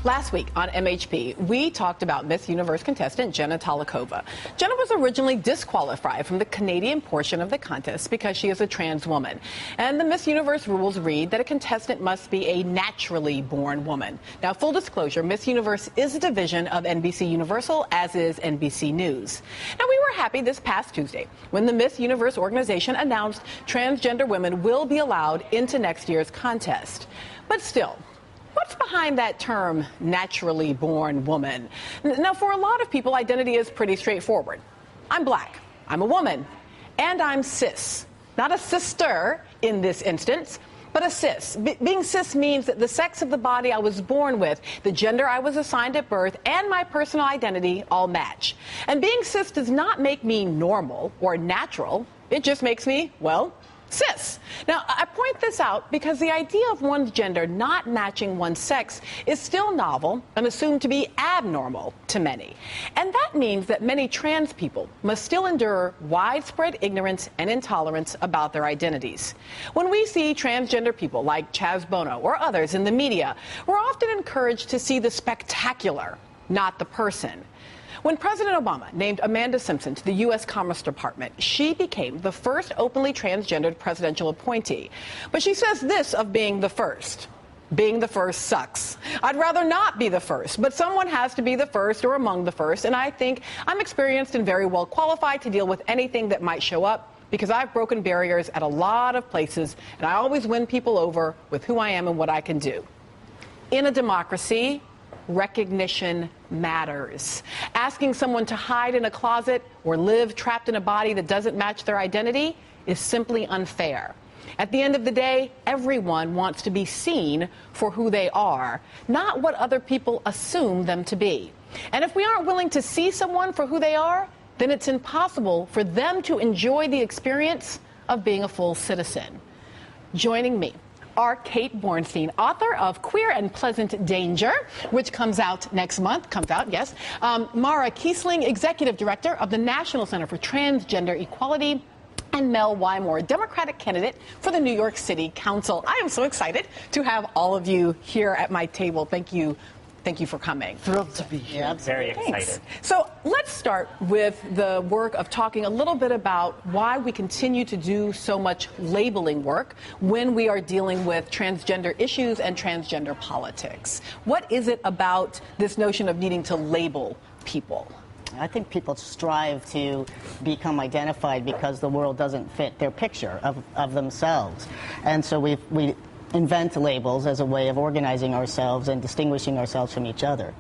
Last week on MHP, we talked about Miss Universe contestant Jenna Talikova. Jenna was originally disqualified from the Canadian portion of the contest because she is a trans woman. And the Miss Universe rules read that a contestant must be a naturally born woman. Now, full disclosure, Miss Universe is a division of NBC Universal, as is NBC News. Now, we were happy this past Tuesday when the Miss Universe organization announced transgender women will be allowed into next year's contest. But still, what's behind that term, naturally born woman? Now, for a lot of people, identity is pretty straightforward. I'm black, I'm a woman, and I'm cis. Not a sister in this instance, but a cis. Being cis means that the sex of the body I was born with, the gender I was assigned at birth, and my personal identity all match. And being cis does not make me normal or natural. It just makes me, well, cis. Now, I point this out because the idea of one's gender not matching one's sex is still novel and assumed to be abnormal to many. And that means that many trans people must still endure widespread ignorance and intolerance about their identities. When we see transgender people like Chaz Bono or others in the media, we're often encouraged to see the spectacular, not the person. When President Obama named Amanda Simpson to the U.S. Commerce Department, she became the first openly transgendered presidential appointee. But she says this of being the first. Being the first sucks. I'd rather not be the first, but someone has to be the first or among the first, and I think I'm experienced and very well qualified to deal with anything that might show up because I've broken barriers at a lot of places, and I always win people over with who I am and what I can do. In a democracy, recognition matters. Asking someone to hide in a closet or live trapped in a body that doesn't match their identity is simply unfair. At the end of the day, everyone wants to be seen for who they are, not what other people assume them to be. And if we aren't willing to see someone for who they are, then it's impossible for them to enjoy the experience of being a full citizen. Joining me are Kate Bornstein, author of Queer and Pleasant Danger, which comes out next month. Mara Keisling, executive director of the National Center for Transgender Equality, and Mel Wymore, Democratic candidate for the New York City Council. I am so excited to have all of you here at my table. Thank you. Thank you for coming. Thrilled to be here. Yeah, very excited. Thanks. So let's start with the work of talking a little bit about why we continue to do so much labeling work when we are dealing with transgender issues and transgender politics. What is it about this notion of needing to label people? I think people strive to become identified because the world doesn't fit their picture of themselves. And so we invent labels as a way of organizing ourselves and distinguishing ourselves from each other.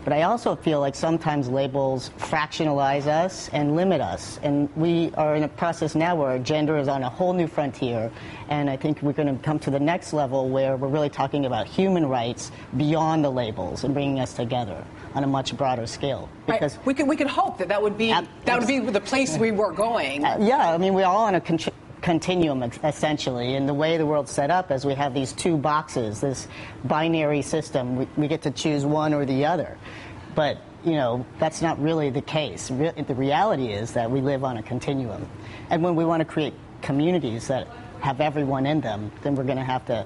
But I also feel like sometimes labels fractionalize us and limit us. And we are in a process now where gender is on a whole new frontier. And I think we're going to come to the next level where we're really talking about human rights beyond the labels and bringing us together on a much broader scale. Because we could hope that would be the place we were going. Yeah, I mean, we're all on a continuum, essentially, and the way the world's set up is we have these two boxes, this binary system. We get to choose one or the other, but you know that's not really the case. The reality is that we live on a continuum, and when we want to create communities that have everyone in them, then we're going to have to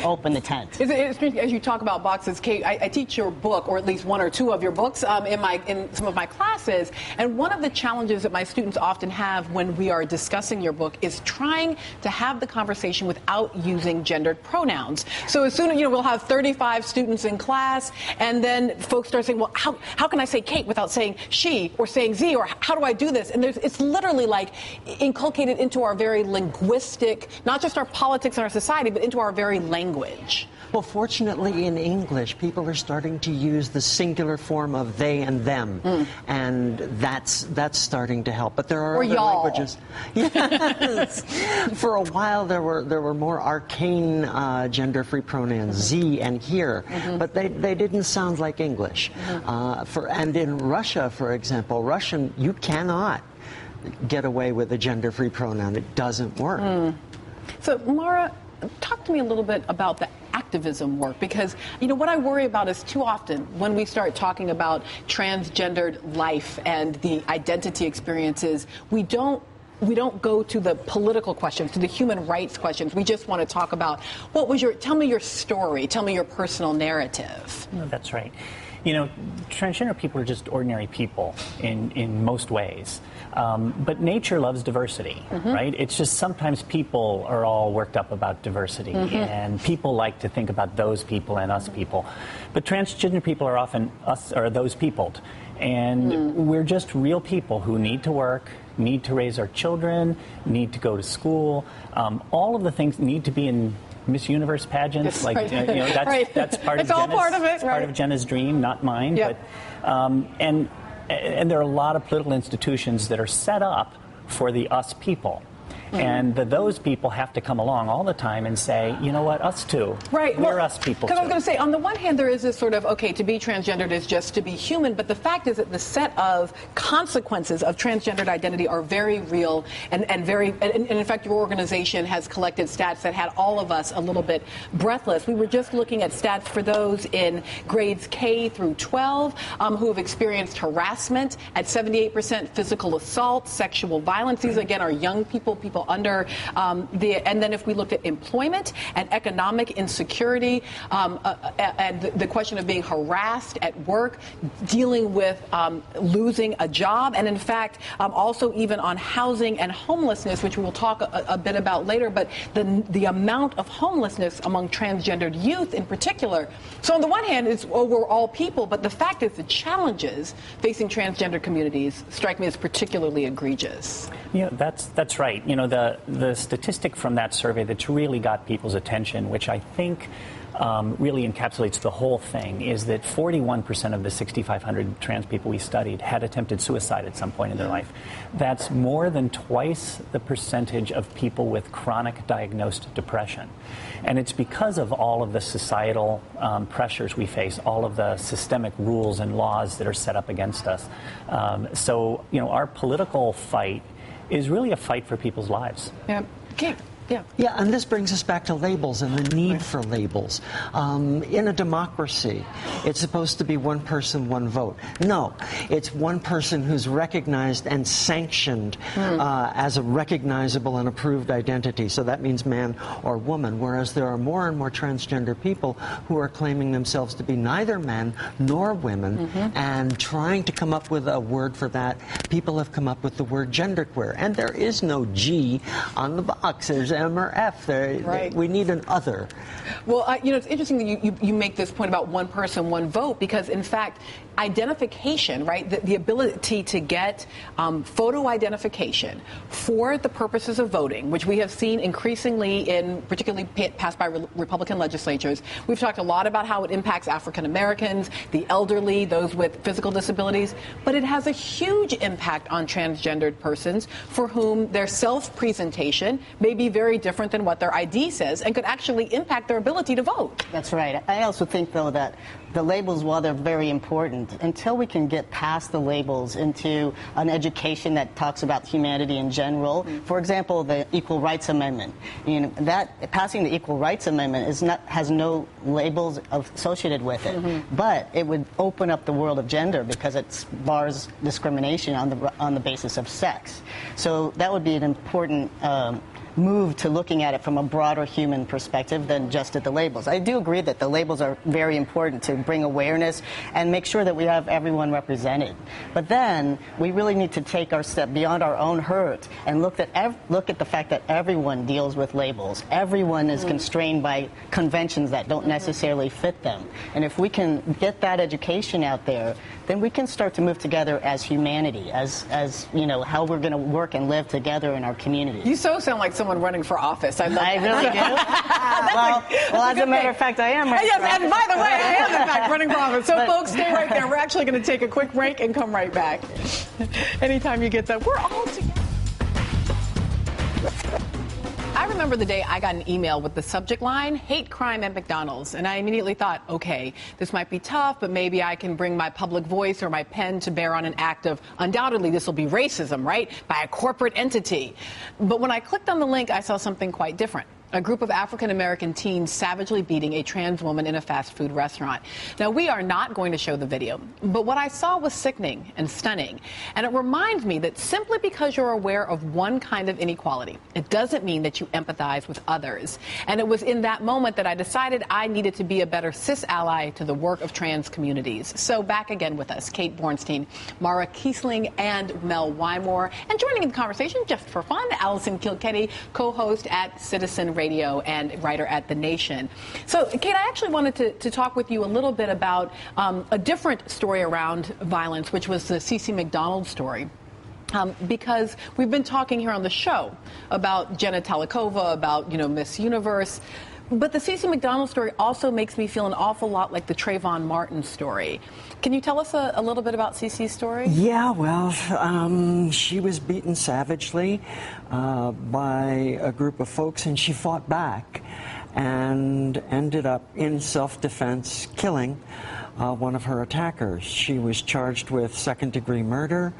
open the tent. It's as you talk about boxes, Kate, I teach your book, or at least one or two of your books, in some of my classes, and one of the challenges that my students often have when we are discussing your book is trying to have the conversation without using gendered pronouns. So as soon as, we'll have 35 students in class, and then folks start saying, well, how can I say Kate without saying she, or saying Z, or how do I do this? And it's literally like inculcated into our very linguistic, not just our politics and our society, but into our very language. Well, fortunately, in English, people are starting to use the singular form of they and them, and that's starting to help. But there are other languages. Yes. For a while, there were more arcane gender-free pronouns, Z and here, but they didn't sound like English. And in Russia, for example, Russian, you cannot get away with a gender-free pronoun. It doesn't work. So, Mara, talk to me a little bit about the activism work, because, what I worry about is too often when we start talking about transgendered life and the identity experiences, we don't we don't go to the political questions, to the human rights questions. We just want to talk about tell me your story, tell me your personal narrative. No, that's right. You know, transgender people are just ordinary people in most ways. But nature loves diversity, right? It's just sometimes people are all worked up about diversity, and people like to think about those people and us people. But transgender people are often us or those peopled. And we're just real people who need to work, need to raise our children, need to go to school. All of the things need to be in Miss Universe pageants, like right. You know, that's part it's of all Jenna's, part of it, part of Jenna's dream, not mine. Yep. But and there are a lot of political institutions that are set up for the us people. And those people have to come along all the time and say, you know what, us too. Right. We're us people too. Because I was going to say, on the one hand, there is this sort of, okay, to be transgendered is just to be human, but the fact is that the set of consequences of transgendered identity are very real and in fact, your organization has collected stats that had all of us a little bit breathless. We were just looking at stats for those in grades K through 12 who have experienced harassment, at 78% physical assault, sexual violence. These, again, are young people under and then if we looked at employment and economic insecurity and the question of being harassed at work, dealing with losing a job, and in fact also even on housing and homelessness, which we will talk a bit about later, but the amount of homelessness among transgendered youth in particular. So on the one hand, it's we're all people, but the fact is the challenges facing transgender communities strike me as particularly egregious. Yeah, that's right. You know, the statistic from that survey that's really got people's attention, which I think really encapsulates the whole thing, is that 41% of the 6,500 trans people we studied had attempted suicide at some point in their life. That's more than twice the percentage of people with chronic diagnosed depression. And it's because of all of the societal pressures we face, all of the systemic rules and laws that are set up against us. So, you know, our political fight is really a fight for people's lives. Yeah. Okay. Yeah. Yeah, and this brings us back to labels and the need for labels. In a democracy, it's supposed to be one person, one vote. No, it's one person who's recognized and sanctioned as a recognizable and approved identity. So that means man or woman, whereas there are more and more transgender people who are claiming themselves to be neither men nor women and trying to come up with a word for that. People have come up with the word genderqueer, and there is no G on the box. There's M or F. Right. We need an other. Well, you know, it's interesting that you make this point about one person, one vote, because in fact, identification, right, the ability to get photo identification for the purposes of voting, which we have seen increasingly particularly passed by Republican legislatures. We've talked a lot about how it impacts African Americans, the elderly, those with physical disabilities, but it has a huge impact on transgendered persons for whom their self-presentation may be very different than what their ID says and could actually impact their ability to vote. That's right. I also think, though, that the labels, while they're very important, until we can get past the labels into an education that talks about humanity in general, for example, the Equal Rights Amendment, you know, that passing the Equal Rights Amendment has no labels associated with it, but it would open up the world of gender because it bars discrimination on the basis of sex. So that would be an important move to looking at it from a broader human perspective than just at the labels. I do agree that the labels are very important to bring awareness and make sure that we have everyone represented. But then we really need to take our step beyond our own hurt and look at the fact that everyone deals with labels. Everyone is constrained by conventions that don't necessarily fit them. And if we can get that education out there, then we can start to move together as humanity, as you know, how we're going to work and live together in our community. You so sound like someone running for office. I really do. well, as a matter of fact, I am. Yes, and by the way, I am in fact running for office. So, folks, stay right there. We're actually going to take a quick break and come right back. Anytime you get that, we're all together. I remember the day I got an email with the subject line, hate crime at McDonald's. And I immediately thought, okay, this might be tough, but maybe I can bring my public voice or my pen to bear on an act of, undoubtedly, this will be racism, right? By a corporate entity. But when I clicked on the link, I saw something quite different. A group of African-American teens savagely beating a trans woman in a fast food restaurant. Now, we are not going to show the video, but what I saw was sickening and stunning. And it reminds me that simply because you're aware of one kind of inequality, it doesn't mean that you empathize with others. And it was in that moment that I decided I needed to be a better cis ally to the work of trans communities. So back again with us, Kate Bornstein, Mara Keisling, and Mel Wymore. And joining in the conversation, just for fun, Allison Kilkenny, co-host at Citizen Radio and writer at The Nation. So, Kate, I actually wanted to talk with you a little bit about a different story around violence, which was the CeCe McDonald story. Because we've been talking here on the show about Jenna Talikova, about, Miss Universe. But the CeCe McDonald story also makes me feel an awful lot like the Trayvon Martin story. Can you tell us a little bit about CeCe's story? Yeah, well, she was beaten savagely by a group of folks, and she fought back and ended up in self-defense killing one of her attackers. She was charged with second-degree murder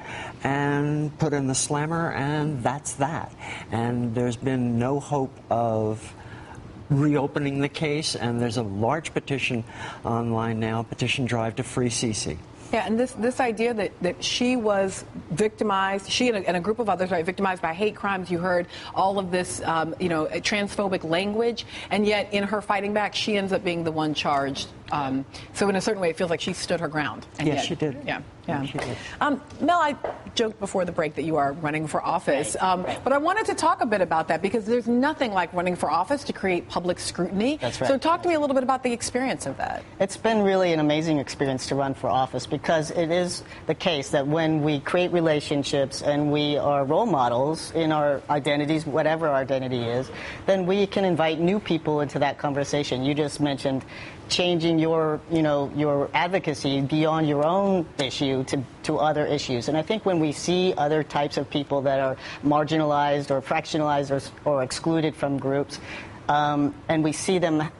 and put in the slammer, and that's that. And there's been no hope of reopening the case, and there's a large petition online now, petition drive to free CeCe. Yeah, and this idea that she was victimized, she and a group of others, right, victimized by hate crimes. You heard all of this, transphobic language, and yet in her fighting back, she ends up being the one charged. So in a certain way, it feels like she stood her ground. And yes, she did. Yeah. She did. Mel, I joked before the break that you are running for office, right. But I wanted to talk a bit about that because there's nothing like running for office to create public scrutiny. That's right. So talk to me a little bit about the experience of that. It's been really an amazing experience to run for office because it is the case that when we create relationships and we are role models in our identities, whatever our identity is, then we can invite new people into that conversation. You just mentioned changing your advocacy beyond your own issue to other issues. And I think when we see other types of people that are marginalized or fractionalized or excluded from groups, and we see them,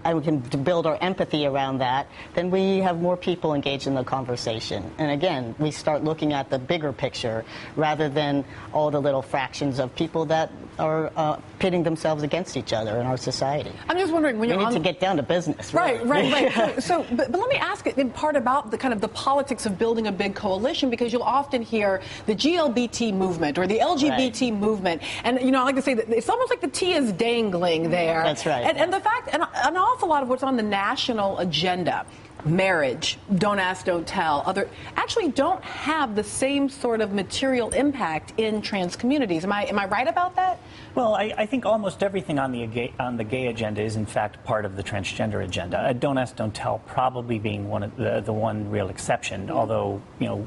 and we can build our empathy around that, then we have more people engaged in the conversation. And again, we start looking at the bigger picture rather than all the little fractions of people that are pitting themselves against each other in our society. I'm just wondering, when we you're need to get down to business. Right, really. right. But let me ask in part about the kind of the politics of building a big coalition, because you'll often hear the GLBT movement or the LGBT movement, and I like to say that it's almost like the T is dangling there. That's right. And the fact, and an awful lot of what's on the national agenda, marriage, don't ask, don't tell, actually don't have the same sort of material impact in trans communities. Am I right about that? Well, I think almost everything on the gay agenda is in fact part of the transgender agenda. Don't ask, don't tell probably being one of the one real exception. Although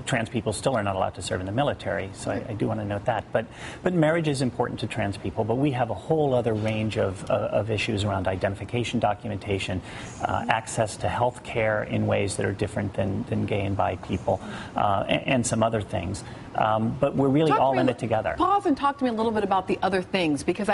trans people still are not allowed to serve in the military, so I do want to note that. But marriage is important to trans people. But we have a whole other range of issues around identification, documentation, access to health care in ways that are different than gay and bi people, and some other things. But we're really all in it together. Pause and talk to me a little bit about the other things, because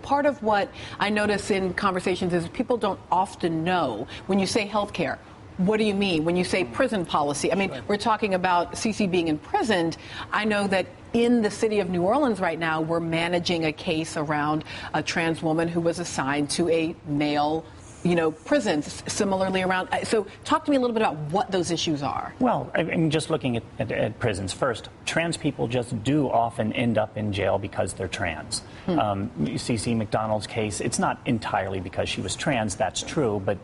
part of what I notice in conversations is people don't often know when you say health care. What do you mean? When you say prison policy, I mean, we're talking about CeCe being imprisoned. I know that in the city of New Orleans right now, we're managing a case around a trans woman who was assigned to a male prisons similarly around. So talk to me a little bit about what those issues are. Well, I mean, just looking at prisons first, trans people just do often end up in jail because they're trans. CeCe McDonald's case, it's not entirely because she was trans, that's true, but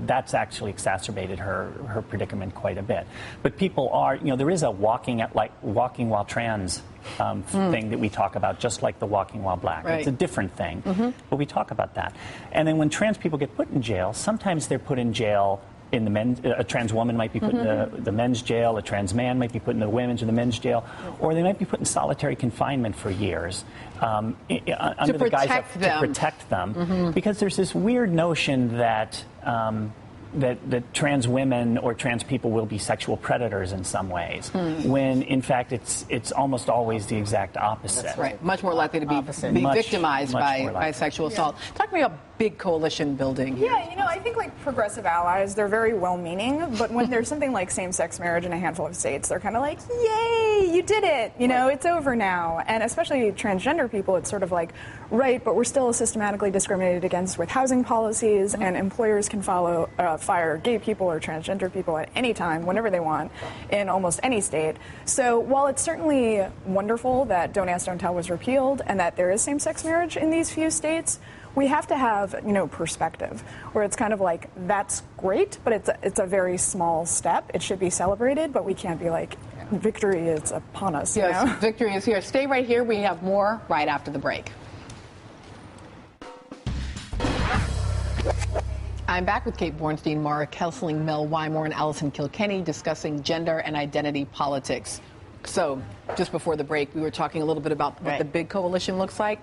that's actually exacerbated her predicament quite a bit. But people are, there is a walking while trans thing that we talk about, just like the walking while black. Right. It's a different thing, but we talk about that. And then when trans people get put in jail, sometimes they're put in jail in the men's, a trans woman might be put in the men's jail, a trans man might be put in the women's or the men's jail, or they might be put in solitary confinement for years under the guise of to protect them, because there's this weird notion that that trans women or trans people will be sexual predators in some ways, when in fact it's almost always the exact opposite. That's right. Much more likely to be victimized by sexual assault. Talk to me big coalition building here? Yeah, you know, I think like progressive allies, they're very well-meaning, but when there's something like same-sex marriage in a handful of states, they're kind of like, yay, you did it, you know, it's over now. And especially transgender people, it's sort of like, right, but we're still systematically discriminated against with housing policies, and employers can fire gay people or transgender people at any time, whenever they want, in almost any state. So while it's certainly wonderful that Don't Ask, Don't Tell was repealed and that there is same-sex marriage in these few states, we have to have, you know, perspective, where it's kind of like, that's great, but it's a very small step. It should be celebrated, but we can't be like, victory is upon us. Yes, you know? victory is here. Stay right here. We have more right after the break. I'm back with Kate Bornstein, Mara Keisling, Mel Wymore, and Allison Kilkenny discussing gender and identity politics. So, just before the break, we were talking a little bit about what the big coalition looks like.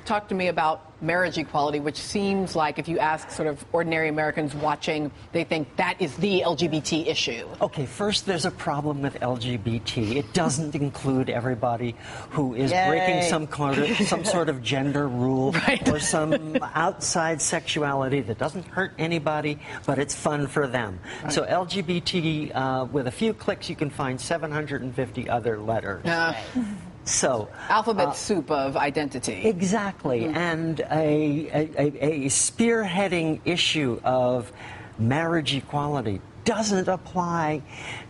Talk to me about marriage equality, which seems like if you ask sort of ordinary Americans watching, they think that is the LGBT issue. Okay, first there's a problem with LGBT. It doesn't include everybody who is breaking some sort of gender rule or some outside sexuality that doesn't hurt anybody, but it's fun for them. So LGBT, with a few clicks, you can find 750 other letters. So alphabet soup of identity. Exactly, and a spearheading issue of marriage equality doesn't apply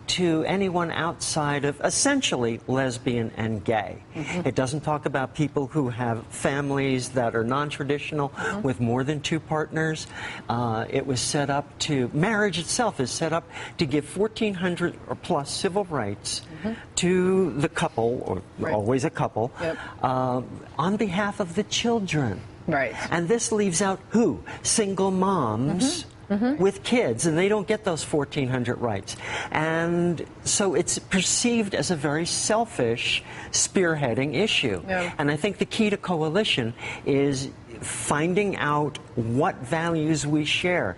to anyone outside of essentially lesbian and gay. It doesn't talk about people who have families that are non-traditional with more than 2 partners. It was set up to, marriage itself is set up to give 1,400 or plus civil rights to the couple, or always a couple, on behalf of the children. Right. And this leaves out who? Single moms. With kids, and they don't get those 1,400 rights. And so it's perceived as a very selfish spearheading issue. And I think the key to coalition is finding out what values we share.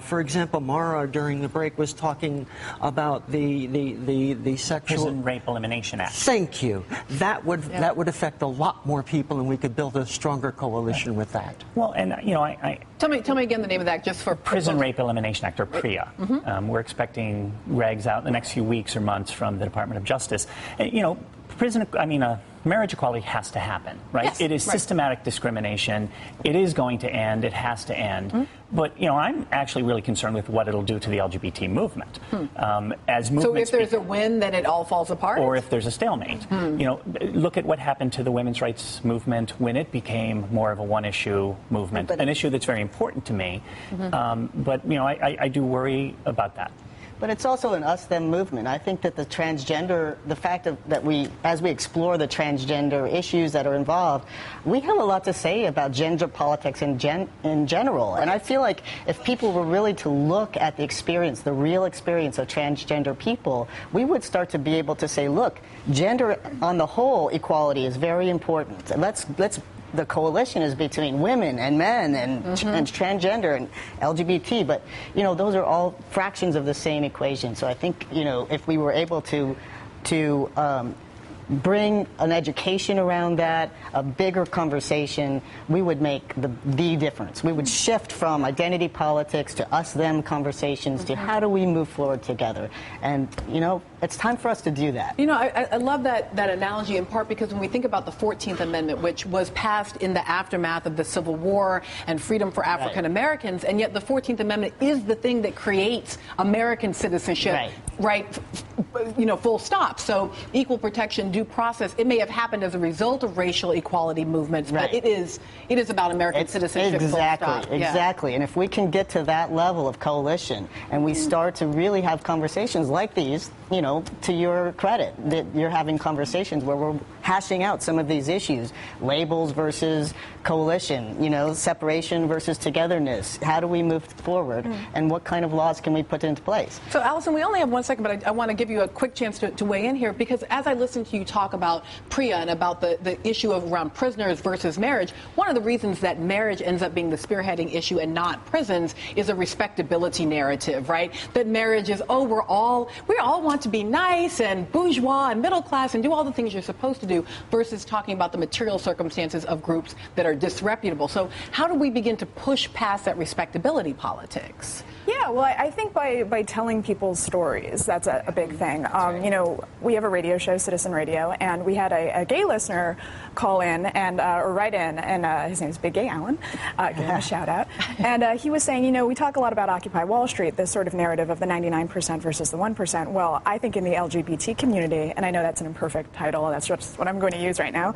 For example, Mara during the break was talking about the sexual Prison Rape Elimination Act. Thank you. That would affect a lot more people, and we could build a stronger coalition with that. Well, and you know, I tell me again the name of that, just for Prison Rape Elimination Act, or PREA. We're expecting regs out in the next few weeks or months from the Department of Justice. You know, marriage equality has to happen, right? Yes, it is systematic discrimination. It is going to end. It has to end. But, you know, I'm actually really concerned with what it'll do to the LGBT movement. So if there's a win, then it all falls apart? Or if there's a stalemate. You know, look at what happened to the women's rights movement when it became more of a one-issue movement, an issue that's very important to me. But, you know, I do worry about that. But it's also an us-them movement. I think that the fact that as we explore the transgender issues that are involved, we have a lot to say about gender politics in general. And I feel like if people were really to look at the real experience of transgender people, we would start to be able to say, look, gender on the whole equality is very important. The coalition is between women and men and transgender and LGBT, but, you know, those are all fractions of the same equation. So I think, you know, if we were able to bring an education around that, a bigger conversation, we would make the difference. We would shift from identity politics to us-them conversations to how do we move forward together. And, you know, it's time for us to do that. You know, I love that analogy in part because when we think about the 14th Amendment, which was passed in the aftermath of the Civil War and freedom for African Americans, and yet the 14th Amendment is the thing that creates American citizenship, you know, full stop. So equal protection, due process, it may have happened as a result of racial equality movements, but it is about American citizenship. Exactly. And if we can get to that level of coalition and we start to really have conversations like these, you know, to your credit, that you're having conversations where we're hashing out some of these issues, labels versus coalition, you know, separation versus togetherness. How do we move forward, and what kind of laws can we put into place? So, Allison, we only have 1 second, but I want to give you a quick chance to weigh in here, because as I listen to you talk about PREA and about the issue of around prisoners versus marriage, one of the reasons that marriage ends up being the spearheading issue and not prisons is a respectability narrative, right? That marriage is, we all want to be nice and bourgeois and middle class and do all the things you're supposed to do. do versus talking about the material circumstances of groups that are disreputable. So how do we begin to push past that respectability politics? Yeah, well, I think by telling people's stories, that's a big thing. You know, we have a radio show, Citizen Radio, and we had a gay listener call in and or write in, and his name is Big Gay Allen. Give him a shout out. And he was saying, you know, we talk a lot about Occupy Wall Street, this sort of narrative of the 99% versus the 1%. Well, I think in the LGBT community, and I know that's an imperfect title, that's just what I'm going to use right now.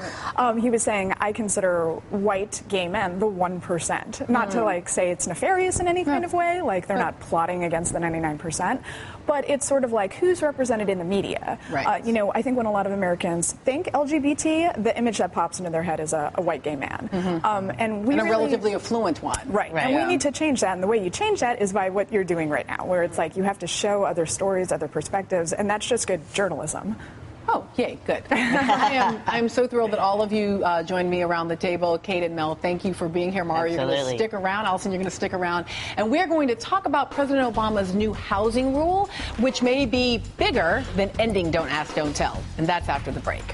He was saying, I consider white gay men the 1%. Not to like say it's nefarious in any kind of way, like they're not plotting against the 99%, but it's sort of like who's represented in the media. Right. You know, I think when a lot of Americans think LGBT, the image that pops into their head is a white gay man. And a relatively affluent one. Right. And we need to change that. And the way you change that is by what you're doing right now, where it's like you have to show other stories, other perspectives, and that's just good journalism. Oh, yay, good. I'm so thrilled that all of you joined me around the table. Kate and Mel, thank you for being here. Mara, you're going to stick around. Allison, you're going to stick around. And we're going to talk about President Obama's new housing rule, which may be bigger than ending Don't Ask, Don't Tell. And that's after the break.